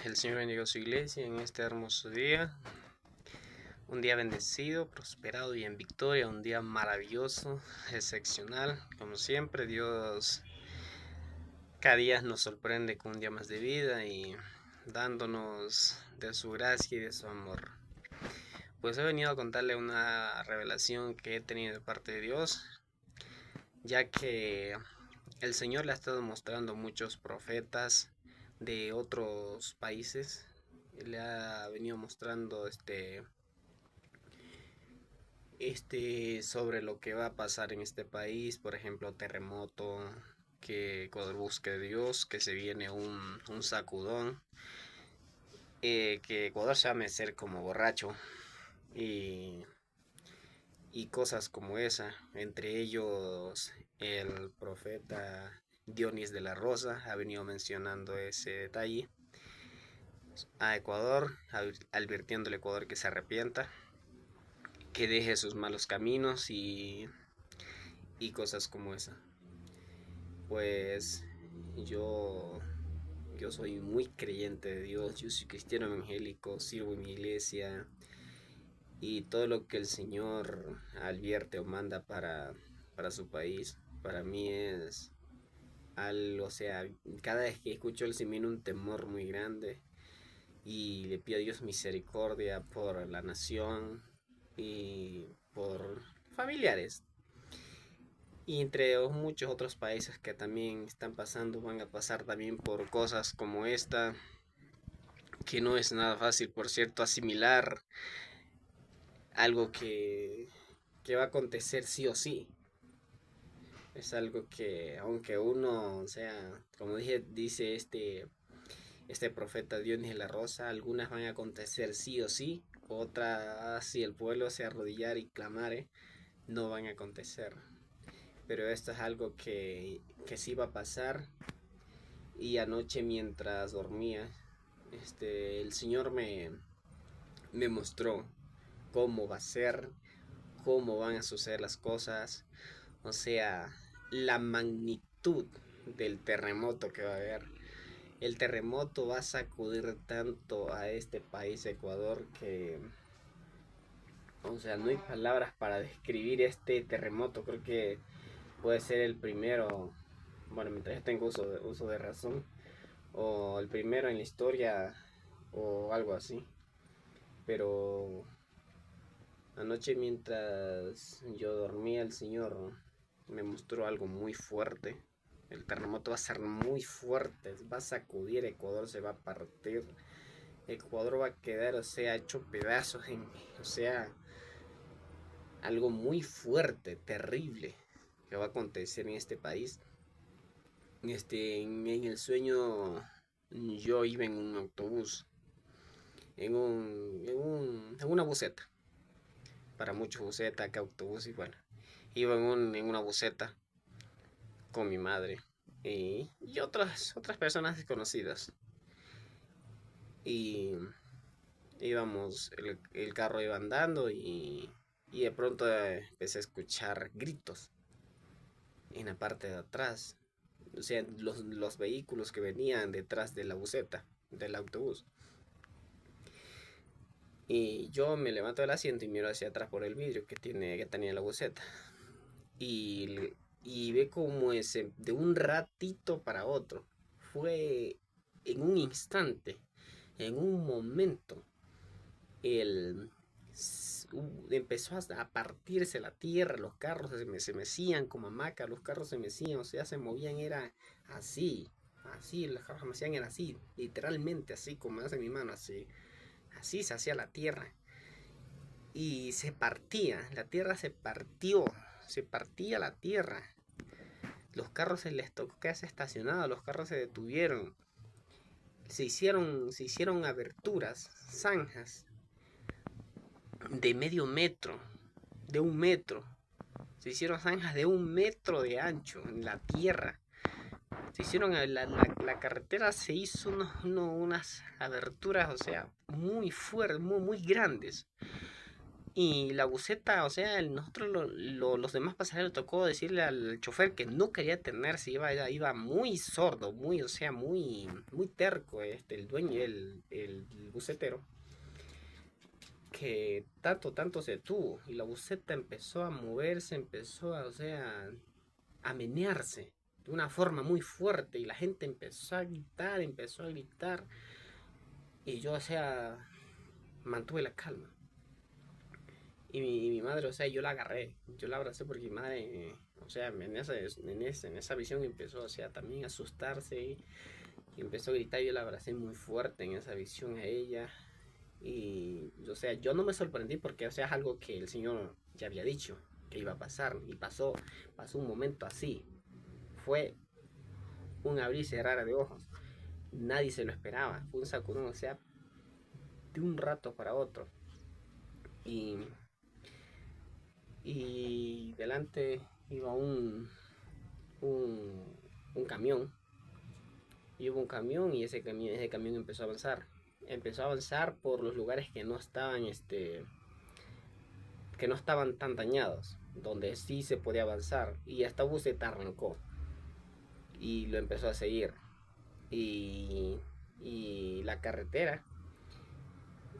El Señor bendiga su iglesia en este hermoso día. Un día bendecido, prosperado y en victoria. Un día maravilloso, excepcional. Como siempre, Dios cada día nos sorprende con un día más de vida y dándonos de su gracia y de su amor. Pues he venido a contarle una revelación que he tenido de parte de Dios, ya que el Señor le ha estado mostrando muchos profetas de otros países. Le ha venido mostrando sobre lo que va a pasar en este país, por ejemplo, terremoto, que Ecuador busque a Dios, que se viene un sacudón, que Ecuador se va a mecer como borracho y, y cosas como esa, entre ellos el profeta Dionis de la Rosa ha venido mencionando ese detalle a Ecuador, advirtiéndole a Ecuador que se arrepienta, que deje sus malos caminos y cosas como esa. Pues yo, yo soy muy creyente de Dios, yo soy cristiano evangélico, sirvo en mi iglesia y todo lo que el Señor advierte o manda para su país, para mí es algo, o sea, cada vez que escucho el se un temor muy grande y le pido a Dios misericordia por la nación y por familiares. Y entre muchos otros países que también están pasando, van a pasar también por cosas como esta, que no es nada fácil, por cierto, asimilar algo que va a acontecer sí o sí. Es algo que, aunque uno, o sea, como dice este profeta Dionis de la Rosa, algunas van a acontecer sí o sí, otras, si el pueblo se arrodillar y clamare, no van a acontecer. Pero esto es algo que sí va a pasar. Y anoche mientras dormía, el Señor me mostró cómo va a ser, cómo van a suceder las cosas, o sea, la magnitud del terremoto que va a haber. El terremoto va a sacudir tanto a este país, Ecuador, que, o sea, no hay palabras para describir este terremoto. Creo que puede ser el primero, bueno, mientras yo tengo uso de razón, o el primero en la historia, o algo así. Pero anoche mientras yo dormía, el Señor me mostró algo muy fuerte. El terremoto va a ser muy fuerte, va a sacudir, Ecuador se va a partir, Ecuador va a quedar, o sea, hecho pedazos, o sea, algo muy fuerte, terrible, que va a acontecer en este país. En el sueño yo iba en un autobús, en una buseta, para muchos buseta, acá autobús y bueno, iba en una buseta con mi madre y otras personas desconocidas. Y íbamos, el carro iba andando y de pronto empecé a escuchar gritos en la parte de atrás. O sea, los vehículos que venían detrás de la buseta, del autobús. Y yo me levanto del asiento y miro hacia atrás por el vidrio que tenía la buseta. Y, y ve como ese, de un ratito para otro, fue en un instante, en un momento, el, empezó a partirse la tierra, los carros se mecían como hamacas, los carros se mecían, o sea, se movían, era así, así, los carros se mecían, era así, literalmente así como hace mi mano, así, así se hacía la tierra. Y se partía, la tierra se partió, se partía la tierra. Los carros se les tocó quedarse estacionados, los carros se detuvieron, se hicieron aberturas, zanjas de medio metro, de un metro. Se hicieron zanjas de un metro de ancho en la tierra. Se hicieron, la carretera se hizo unas aberturas, o sea, muy fuertes, muy grandes. Y la buseta, o sea, nosotros los demás pasajeros tocó decirle al chofer que no quería detenerse, iba muy sordo, muy, o sea, muy terco el dueño, el bucetero, que tanto se detuvo y la buseta empezó a moverse, empezó a, o sea, a menearse de una forma muy fuerte y la gente empezó a gritar y yo, o sea, mantuve la calma. Y mi madre, o sea, yo la agarré, yo la abracé porque mi madre, o sea, en esa visión empezó, o sea, también a asustarse y empezó a gritar. Yo la abracé muy fuerte en esa visión a ella. Y, o sea, yo no me sorprendí porque, o sea, es algo que el Señor ya había dicho que iba a pasar. Y pasó un momento así. Fue un abrir y cerrar de ojos. Nadie se lo esperaba. Fue un sacudón, o sea, de un rato para otro. Y, y delante iba un, un camión. Y hubo un camión y ese camión empezó a avanzar. Empezó a avanzar por los lugares que no estaban tan dañados, donde sí se podía avanzar. Y esta buseta arrancó y lo empezó a seguir. Y, y la carretera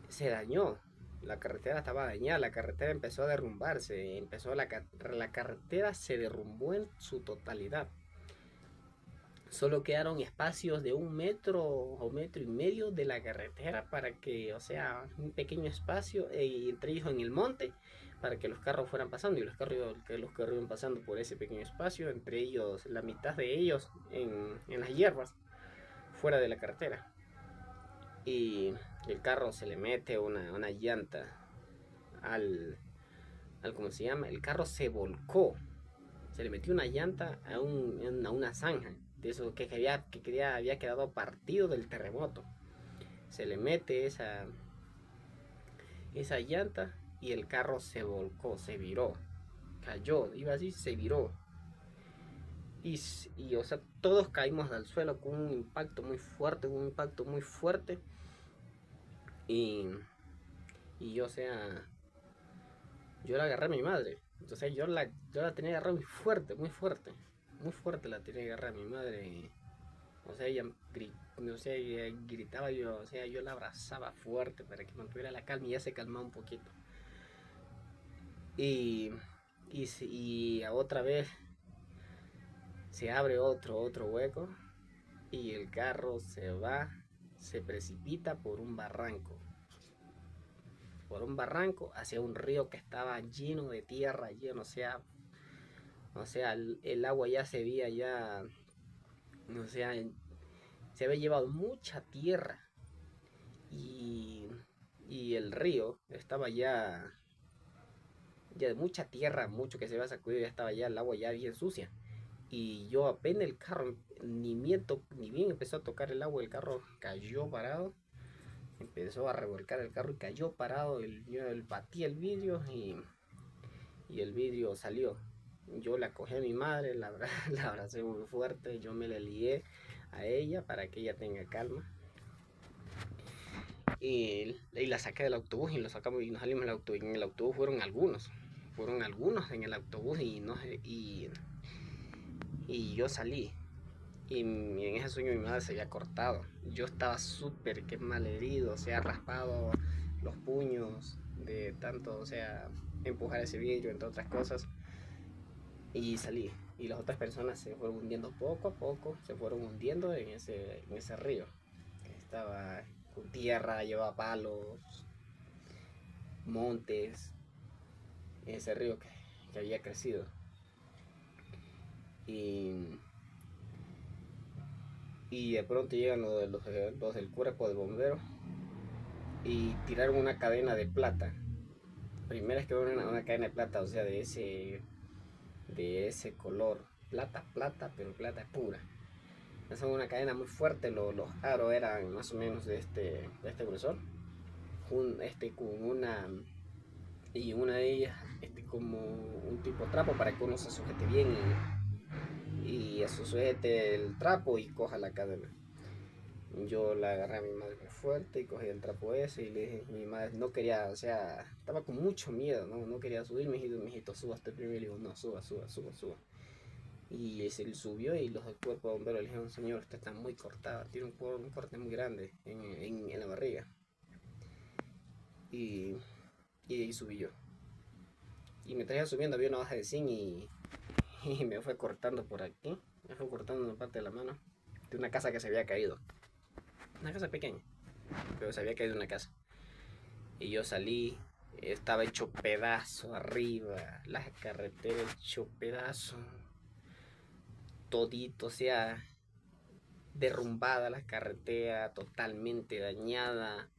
se dañó. La carretera estaba dañada, la carretera empezó a derrumbarse, la carretera se derrumbó en su totalidad. Solo quedaron espacios de 1 metro o 1,5 metros de la carretera para que, o sea, un pequeño espacio, entre ellos en el monte, para que los carros fueran pasando y los carros iban pasando por ese pequeño espacio, entre ellos, la mitad de ellos en las hierbas, fuera de la carretera. Y el carro se le mete una llanta al, ¿cómo se llama? El carro se volcó, se le metió una llanta a una zanja de eso había quedado partido del terremoto. Se le mete esa llanta y el carro se volcó, se viró, cayó, iba así, se viró. O sea, todos caímos al suelo con un impacto muy fuerte, Y, y o sea, yo la agarré a mi madre. Entonces yo la tenía agarrada muy fuerte la tenía agarrada a mi madre. O sea, no sé, ella gritaba yo, o sea, yo la abrazaba fuerte para que mantuviera la calma y ya se calmaba un poquito. Y, y a otra vez se abre otro hueco y el carro se precipita por un barranco hacia un río que estaba lleno de tierra, lleno, o sea, el agua ya se veía ya, o sea, se había llevado mucha tierra y, y el río estaba ya de mucha tierra, mucho que se había sacudido, ya estaba ya el agua ya bien sucia. Y yo apenas el carro, ni bien empezó a tocar el agua, el carro cayó parado, empezó a revolcar el carro y cayó parado, yo batí el vidrio y el vidrio salió. Yo la cogí a mi madre, la abracé muy fuerte, yo me la lié a ella para que ella tenga calma. Y la saqué del autobús y lo sacamos y nos salimos del autobús. Y en el autobús fueron algunos en el autobús y yo salí. Y en ese sueño mi madre se había cortado. Yo estaba súper que mal herido, o sea, raspado los puños de tanto, o sea, empujar ese vidrio, entre otras cosas. Y salí. Y las otras personas se fueron hundiendo poco a poco, se fueron hundiendo en ese río. Estaba con tierra, llevaba palos, montes, en ese río que había crecido. Y, y de pronto llegan los del cuerpo de bomberos y tiraron una cadena de plata. Primero es que una cadena de plata, o sea, de ese color. Plata, pero plata pura. Es una cadena muy fuerte, los aros eran más o menos de este grosor. Con una de ellas como un tipo trapo para que uno se sujete bien y eso sujete el trapo y coja la cadena. Yo la agarré a mi madre muy fuerte y cogí el trapo ese y le dije, mi madre no quería, o sea, estaba con mucho miedo, no quería subir, mijito, suba hasta el primero, y le digo, no, suba. Y se subió y los del cuerpo de bomberos le dijeron, señor, usted está muy cortado, tiene un corte muy grande en la barriga. Y, y de ahí subí yo. Y me traía subiendo, había una baja de zinc y me fue cortando por aquí, me fue cortando una parte de la mano, de una casa que se había caído. Una casa pequeña, pero se había caído una casa. Y yo salí, estaba hecho pedazo arriba, la carretera hecho pedazo, todito, o sea, derrumbada la carretera, totalmente dañada,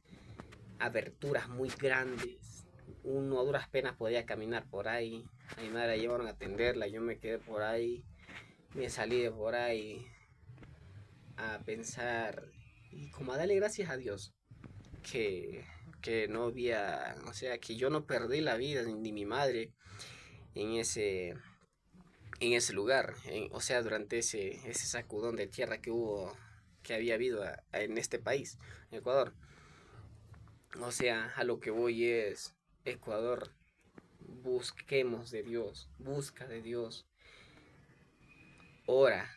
aberturas muy grandes. Uno a duras penas podía caminar por ahí. A mi madre la llevaron a atenderla, yo me quedé por ahí, me salí de por ahí a pensar y como a darle gracias a Dios que, que no había, o sea, que yo no perdí la vida, ni mi madre, en ese lugar, o sea, durante ese sacudón de tierra que hubo, que había habido en este país, Ecuador. O sea, a lo que voy es, Ecuador, busquemos de Dios, busca de Dios, ora,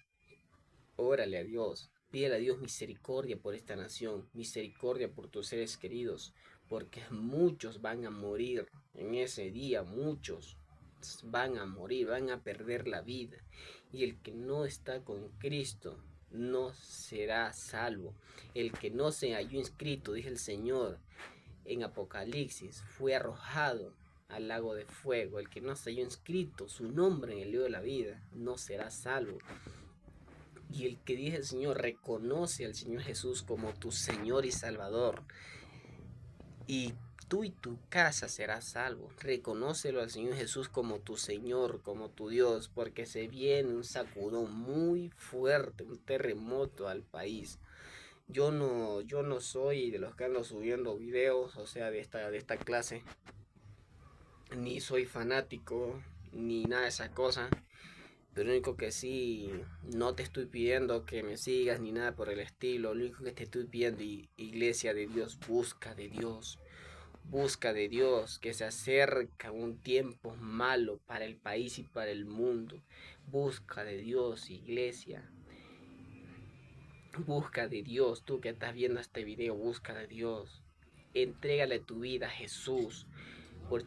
órale a Dios, pídele a Dios misericordia por esta nación, misericordia por tus seres queridos, porque muchos van a morir en ese día, muchos van a morir, van a perder la vida. Y el que no está con Cristo no será salvo. El que no se halló inscrito, dice el Señor en Apocalipsis, fue arrojado al lago de fuego. El que no se halló inscrito su nombre en el libro de la vida no será salvo. Y el que dice el Señor, reconoce al Señor Jesús como tu Señor y Salvador. Y tú y tu casa serás salvo. Reconócelo al Señor Jesús como tu Señor, como tu Dios, porque se viene un sacudón muy fuerte, un terremoto al país. Yo no soy de los que ando subiendo videos, o sea, de esta clase, ni soy fanático, ni nada de esas cosas. Pero lo único que sí, no te estoy pidiendo que me sigas ni nada por el estilo. Lo único que te estoy pidiendo, iglesia de Dios, busca de Dios, que se acerca un tiempo malo para el país y para el mundo. Busca de Dios, iglesia. Busca de Dios, tú que estás viendo este video, busca de Dios. Entrégale tu vida a Jesús. Por,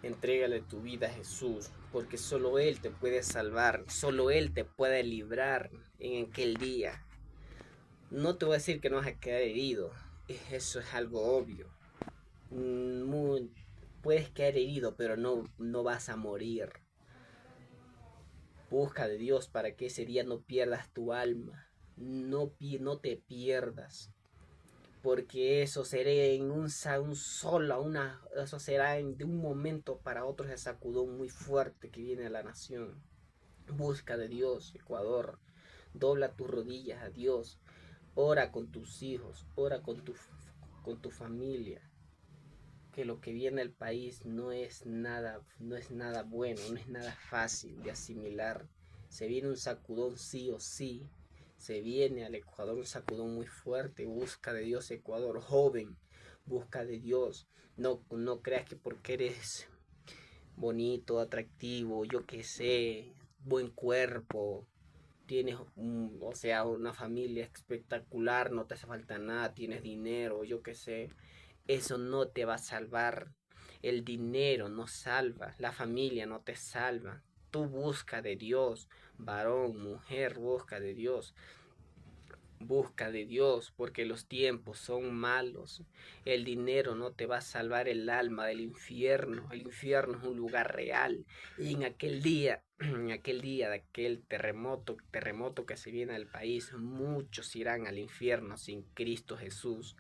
Entrégale tu vida a Jesús, porque solo Él te puede salvar, solo Él te puede librar en aquel día. No te voy a decir que no vas a quedar herido, eso es algo obvio. Muy, puedes quedar herido, pero no vas a morir. Busca de Dios para que ese día no pierdas tu alma, no te pierdas. Porque eso será en eso será de un momento para otro ese sacudón muy fuerte que viene a la nación. Busca de Dios, Ecuador, dobla tus rodillas a Dios, ora con tus hijos, ora con tu familia, que lo que viene al país no es nada bueno, no es nada fácil de asimilar. Se viene un sacudón sí o sí. Se viene al Ecuador un sacudón muy fuerte. Busca de Dios, Ecuador, joven. Busca de Dios. No creas que porque eres bonito, atractivo, yo qué sé, buen cuerpo, tienes o sea, una familia espectacular, no te hace falta nada, tienes dinero, yo qué sé, eso no te va a salvar. El dinero no salva, la familia no te salva. Tú busca de Dios, varón, mujer, busca de Dios. Busca de Dios porque los tiempos son malos. El dinero no te va a salvar el alma del infierno. El infierno es un lugar real. Y en aquel día, en aquel día de aquel terremoto que se viene al país, muchos irán al infierno sin Cristo Jesús.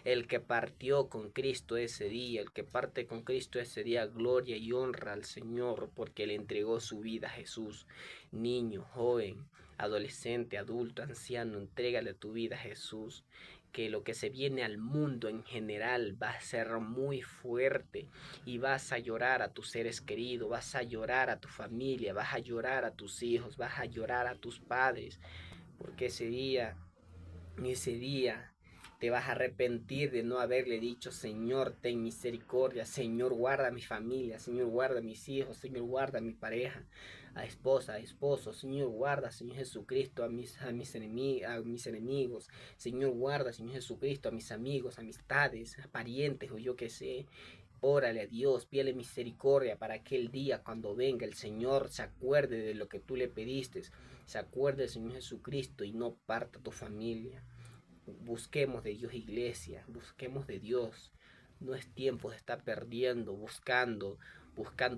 El que partió con Cristo ese día, el que parte con Cristo ese día, gloria y honra al Señor, porque le entregó su vida a Jesús. Niño, joven, adolescente, adulto, anciano, entrégale tu vida a Jesús. Que lo que se viene al mundo en general va a ser muy fuerte y vas a llorar a tus seres queridos, vas a llorar a tu familia, vas a llorar a tus hijos, vas a llorar a tus padres, porque ese día te vas a arrepentir de no haberle dicho: Señor, ten misericordia, Señor, guarda a mi familia, Señor, guarda a mis hijos, Señor, guarda a mi pareja, a esposa, a esposo, Señor, guarda, Señor Jesucristo, a mis enemigos, Señor, guarda, Señor Jesucristo, a mis amigos, amistades, a parientes o yo que sé. Órale a Dios, pídele misericordia para que el día cuando venga el Señor se acuerde de lo que tú le pediste, se acuerde del Señor Jesucristo y no parta tu familia. Busquemos de Dios, iglesia, busquemos de Dios. No es tiempo de estar perdiendo, buscando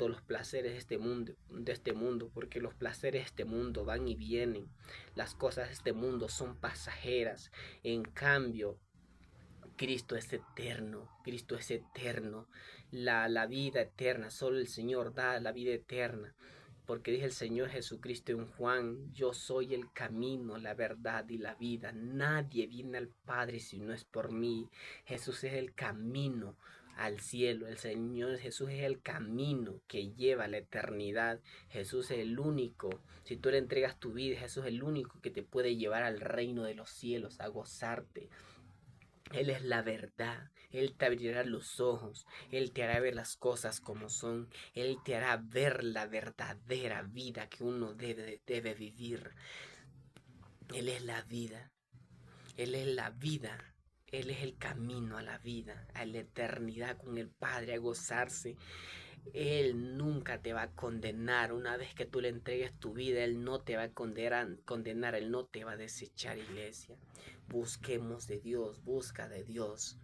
los placeres de este mundo, porque los placeres de este mundo van y vienen. Las cosas de este mundo son pasajeras. En cambio, Cristo es eterno, Cristo es eterno. La vida eterna, solo el Señor da la vida eterna. Porque dice el Señor Jesucristo en Juan: yo soy el camino, la verdad y la vida. Nadie viene al Padre si no es por mí. Jesús es el camino al cielo. El Señor Jesús es el camino que lleva a la eternidad. Jesús es el único. Si tú le entregas tu vida, Jesús es el único que te puede llevar al reino de los cielos, a gozarte. Él es la verdad, Él te abrirá los ojos, Él te hará ver las cosas como son, Él te hará ver la verdadera vida que uno debe vivir. Él es la vida, Él es la vida, Él es el camino a la vida, a la eternidad con el Padre, a gozarse. Él nunca te va a condenar. Una vez que tú le entregues tu vida, Él no te va a condenar, Él no te va a desechar, iglesia. Busquemos de Dios, busca de Dios.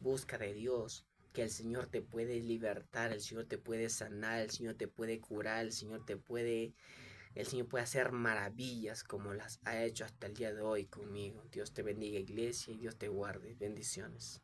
Busca de Dios, que el Señor te puede libertar, el Señor te puede sanar, el Señor te puede curar, el Señor puede hacer maravillas como las ha hecho hasta el día de hoy conmigo. Dios te bendiga, iglesia, y Dios te guarde. Bendiciones.